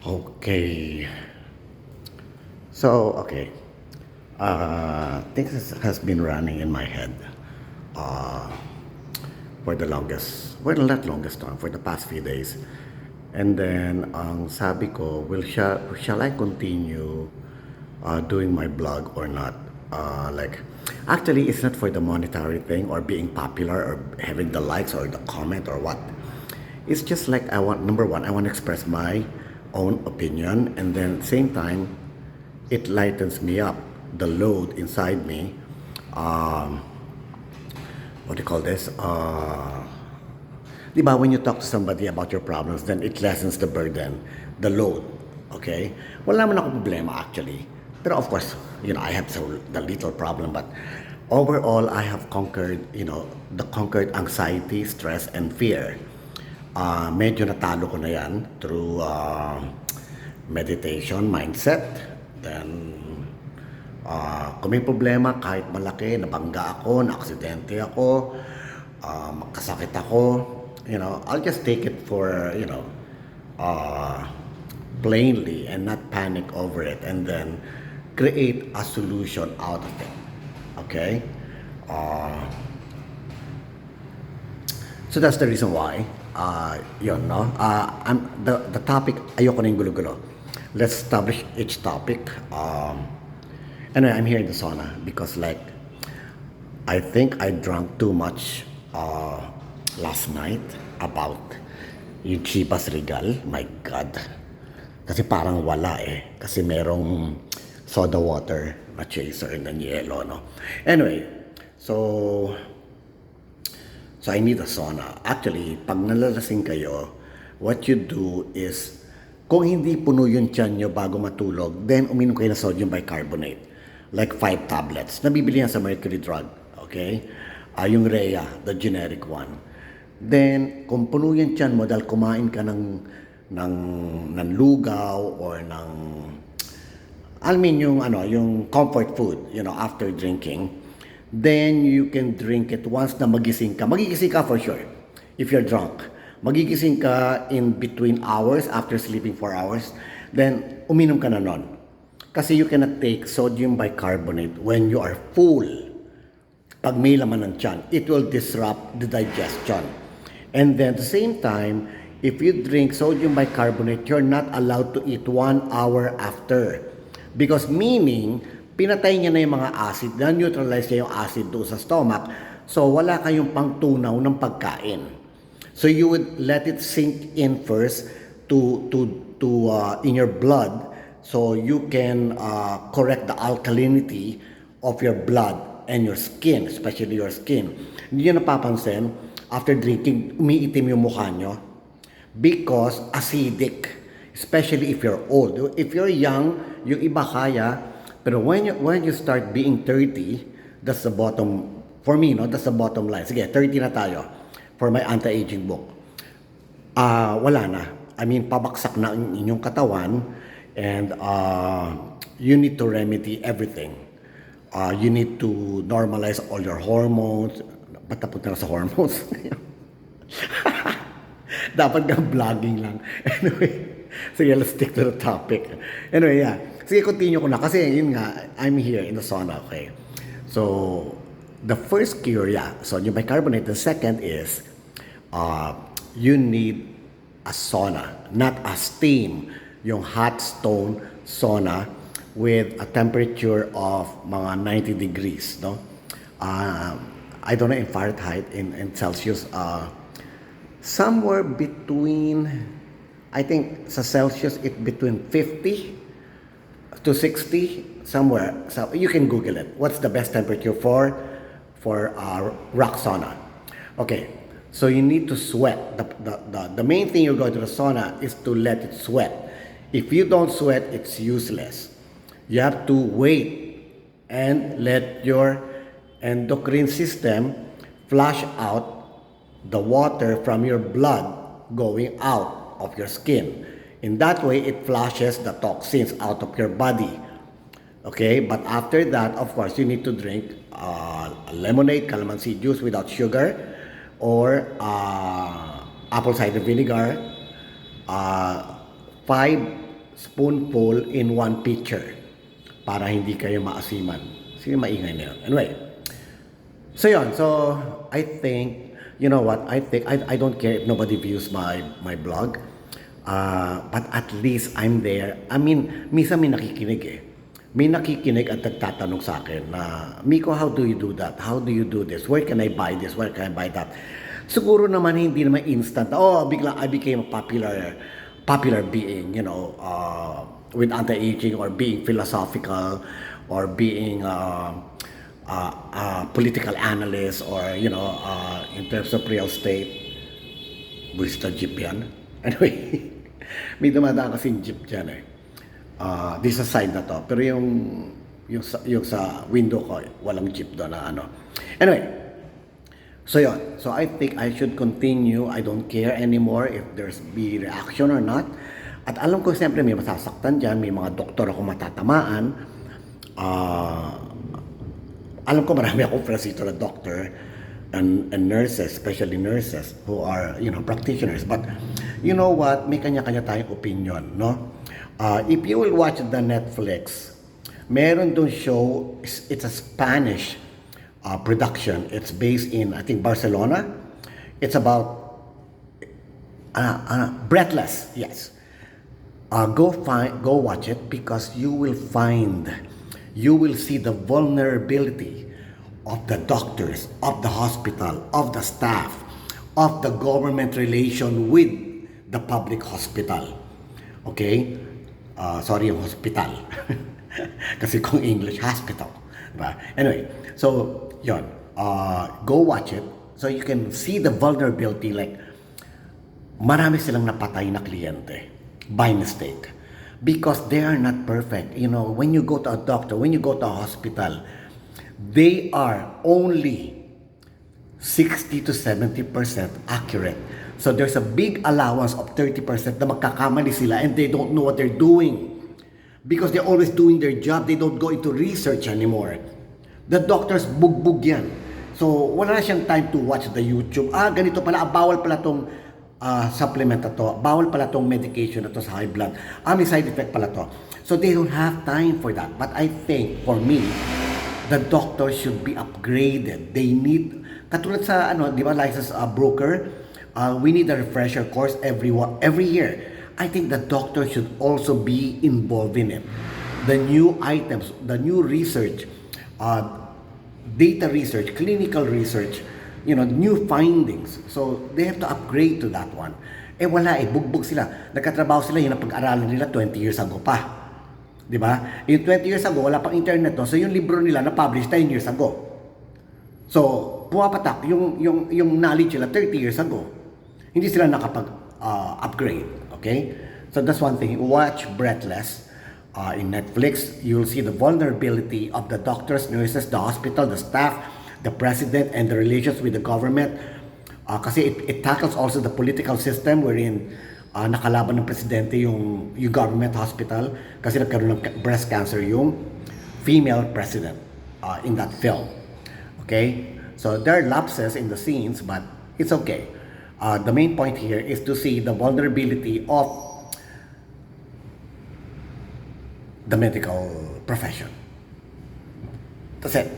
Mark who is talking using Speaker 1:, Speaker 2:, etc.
Speaker 1: Okay. Okay. Things has been running in my head uh, for the longest, well, not longest time, for the past few days. And then, ang sabi ko, shall I continue doing my blog or not? Actually, it's not for the monetary thing or being popular or having the likes or the comment or what. It's just like number one, I want to express my own opinion, and then same time, it lightens me up. The load inside me, um, what do you call this? Di ba, when you talk to somebody about your problems, then it lessens the burden, the load. Okay? Wala naman ako problema actually. Pero of course, I have the little problem, but overall, I have conquered, the conquered anxiety, stress, and fear. Medyo natalo ko na yan through meditation, mindset, then kung may problema, kahit malaki, nabangga ako, naaksidente ako, magkasakit ako, I'll just take it for, plainly and not panic over it and then create a solution out of it. Okay? So that's the reason why, yun, no? The topic, ayoko na yung gulo-gulo. Let's establish each topic. Anyway, I'm here in the sauna because I think I drank too much last night about yung Chivas Regal. My God. Kasi parang wala eh. Kasi merong soda water na chaser and then yellow, no? Anyway, so I need a sauna. Actually, pag nalalasing kayo, what you do is, kung hindi puno yung tiyan nyo bago matulog, then uminom kayo ng sodium bicarbonate. Like 5 tablets. Nabibili yan sa Mercury Drug. Okay? Yung Rhea, the generic one. Then, kung puno yung tiyan mo dahil kumain ka ng lugaw or yung comfort food, after drinking, then you can drink it once na magising ka. Magigising ka for sure if you're drunk. Magigising ka in between hours after sleeping 4 hours, then uminom ka na nun. Kasi you cannot take sodium bicarbonate when you are full. Pag may laman ng tiyan, it will disrupt the digestion. And then at the same time, if you drink sodium bicarbonate, you're not allowed to eat 1 hour after. Because meaning, pinatay niya na yung mga acid, na-neutralize niya yung acid doon sa stomach, so wala kayong pangtunaw ng pagkain. So you would let it sink in first in your blood, so you can correct the alkalinity of your blood and your skin, especially your skin. Hindi nyo napapansin, after drinking, umiitim yung mukha nyo because acidic, especially if you're old. If you're young, yung iba kaya, pero when you start being 30, that's the bottom, for me, no, that's the bottom line. Sige, 30 na tayo for my anti-aging book. Wala na. I mean, pabaksak na ang inyong katawan, and you need to remedy everything. You need to normalize all your hormones. Ba't napunta na sa hormones? Dapat nga vlogging lang. Anyway, sige, let's stick to the topic. Anyway, yeah. Sige, continue ko na. Kasi yun nga, I'm here in the sauna, okay? So, the first cure, yeah, sodium bicarbonate. The second is, you need a sauna, not a steam. Yung hot stone sauna with a temperature of mga 90 degrees, no? I don't know in Fahrenheit, in Celsius, somewhere between, I think sa Celsius, it between 50 to 60, somewhere. So you can Google it. What's the best temperature for rock sauna? Okay, so you need to sweat. The main thing you go to the sauna is to let it sweat. If you don't sweat, it's useless. You have to wait and let your endocrine system flush out the water from your blood going out of your skin. In that way, it flushes the toxins out of your body. Okay, but after that, of course, you need to drink lemonade, calamansi juice without sugar, or apple cider vinegar, 5 spoonful in one pitcher para hindi kayo maasiman. Sige, maingay na yun. Anyway, so yun. So, I think, you know what, I don't care if nobody views my blog. But at least I'm there. I mean, minsan may nakikinig eh. May nakikinig at nagtatanong sa akin na, Miko, how do you do that? How do you do this? Where can I buy this? Where can I buy that? Siguro naman hindi naman instant. Oh, bigla I became a popular being, you know, with anti-aging or being philosophical or being political analyst or, you know, in terms of real estate. Buwis na jeep yan. Anyway, may dumadaan kasing jeep dyan eh. This side na to. Pero yung sa window ko, walang jeep doon na ano. Anyway, so yun. So I think I should continue. I don't care anymore if there's be reaction or not. At alam ko siyempre may masasaktan dyan, may mga doktor ako matatamaan. Alam ko marami akong friends dito na doctor and nurses, especially nurses who are, you know, practitioners. But you know what, may kanya-kanya tayong opinion, no? If you will watch the Netflix, meron doon show, it's a Spanish production. It's based in, I think, Barcelona. It's about Breathless, yes. Go watch it because you will see the vulnerability of the doctors, of the hospital, of the staff, of the government relation with the public hospital. Okay? Sorry, yung hospital. Kasi kung English, hospital. Diba? Anyway, so, yun. Go watch it so you can see the vulnerability, like, marami silang napatay na kliyente by mistake. Because they are not perfect. You know, when you go to a doctor, when you go to a hospital, they are only 60 to 70% accurate. So there's a big allowance of 30% na magkakamali sila and they don't know what they're doing. Because they're always doing their job, they don't go into research anymore. The doctors bugbog yan. So wala na siyang time to watch the YouTube. Ganito pala, bawal pala tong supplement na to. Bawal pala tong medication na to sa high blood. May side effect pala to. So they don't have time for that. But I think, for me, the doctors should be upgraded. They need, katulad sa, di ba, license broker, we need a refresher course every year. I think the doctor should also be involved in it. The new items, the new research, data research, clinical research, you know, new findings. So they have to upgrade to that one. Wala bugbog sila. Nagkatrabaho sila, yun ang pag-aralan nila 20 years ago pa. Di ba? Yung 20 years ago, wala pang internet to. So yung libro nila na-publish 10 years ago. So, pumapatak yung knowledge nila 30 years ago. Hindi sila nakapag-upgrade. Okay? So that's one thing. Watch Breathless in Netflix. You'll see the vulnerability of the doctors, nurses, the hospital, the staff, the president, and the relations with the government. Kasi it tackles also the political system wherein nakalaban ng presidente yung government hospital kasi nagkaroon ng breast cancer yung female president in that film. Okay? So there are lapses in the scenes, but it's okay. The main point here is to see the vulnerability of the medical profession. That's it.